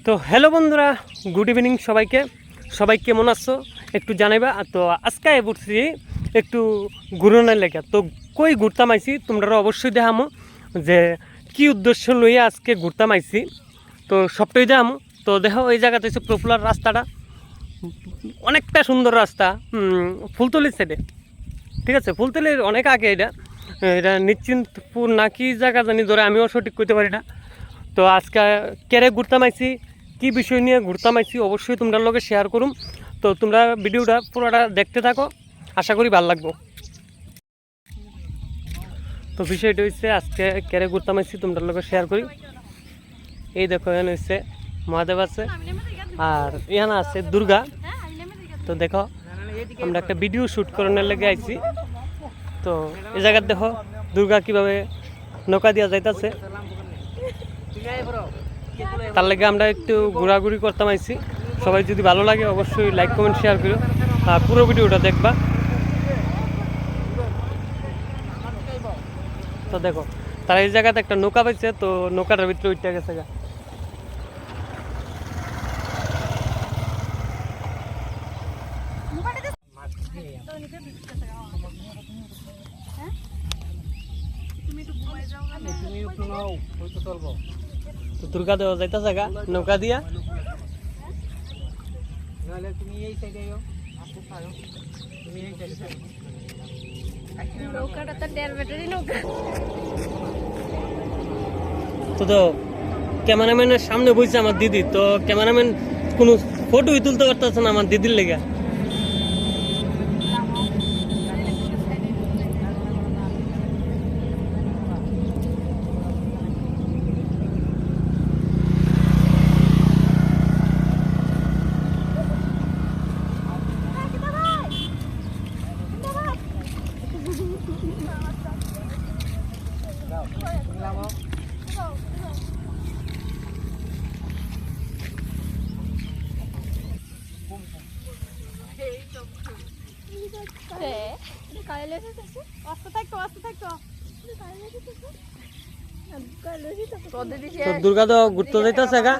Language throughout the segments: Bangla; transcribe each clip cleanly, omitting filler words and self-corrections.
তো হ্যালো বন্ধুরা, গুড ইভিনিং সবাইকে। সবাই কেমন আছো একটু জানাইবা। তো আজকে বলছি একটু ঘুরনের লেগে। তো কই ঘুরতাম আইছি তোমরা অবশ্যই দেখামো যে কি উদ্দেশ্য লইয়া আজকে ঘুরতাম আইছি। তো সবটাই দেখামো। তো দেখো এই জায়গাতে হচ্ছে পপুলার রাস্তাটা, অনেকটা সুন্দর রাস্তা, ফুলতলির সাইডে। ঠিক আছে, ফুলতলির অনেক আগে। এটা এটা নিশ্চিন্তপুর না কি জায়গা জানি ধরে, আমিও সঠিক করতে পারি না। তো আজকে কেরে ঘুরতাম আইছি, কি বিষয় নিয়ে ঘুরতাম আইছি অবশ্যই তোমরা লগে শেয়ার করুম। তো তোমরা ভিডিওটা পুরোটা দেখতে থাকো, আশা করি ভালো লাগবো। তো বিষয়টা হচ্ছে আজকে কেরে ঘুরতাম আইছি তোমরা লগে শেয়ার করি। এই দেখো এখানে হচ্ছে মহাদেব আছে, আর এখানে আছে দুর্গা। তো দেখো আমরা একটা ভিডিও শ্যুট করানোর লেগে আইছি। তো এই জায়গায় দেখো দুর্গা কিভাবে নৌকা দিয়া যাইতেছে, তার লাগে আমরা একটু ঘোরাঘুরি করতাম আইছি। সবাই যদি ভালো লাগে অবশ্যই লাইক কমেন্ট শেয়ার করো, আর পুরো ভিডিওটা দেখবা। তো দেখো তারা এই জায়গাতে একটা নৌকা পাইছে, তো নৌকাটার ভিতরে উঠতে গেছে গা। তো দুর্গা দেওয়া যাইতেছে গা নৌকা দিয়া। তো ক্যামেরাম্যানের সামনে বইছে আমার দিদি। তো ক্যামেরাম্যান কোনো ফটোই তুলতে পারতেছে না আমার দিদির লেগে। দুর্গা তো ঘুরতে যাইতেছে গা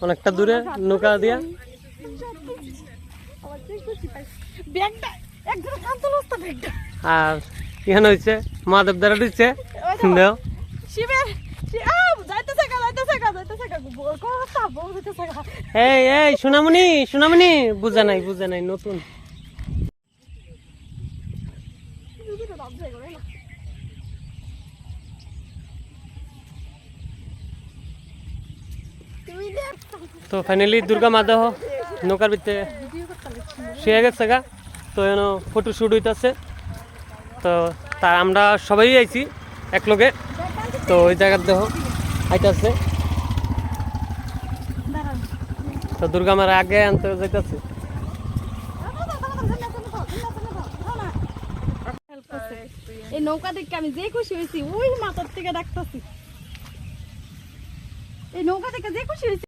অনেকটা দূরে নৌকা দিয়া। আর এখানে হচ্ছে মহাদেব দ্বারা দিচ্ছে। এই সোনামণি সোনামণি, বুঝা নাই নতুন। তো ফাইনালি দুর্গা মাদহ নৌকার ভিতরে শুয়ে গেছে গা। তো এন ফটো শ্যুট হইতেছে। তো তার আমরা সবাই আইছি এক লগে। তো ওই জায়গার দেহ আইতাছে। তো দুর্গা মারা আগে আনতে যাইতেছে। এই নৌকা দেখে আমি যে খুশি হয়েছি, ওই মাথার থেকে ডাকতেছি। এই নৌকা থেকে যে খুশি হয়েছি।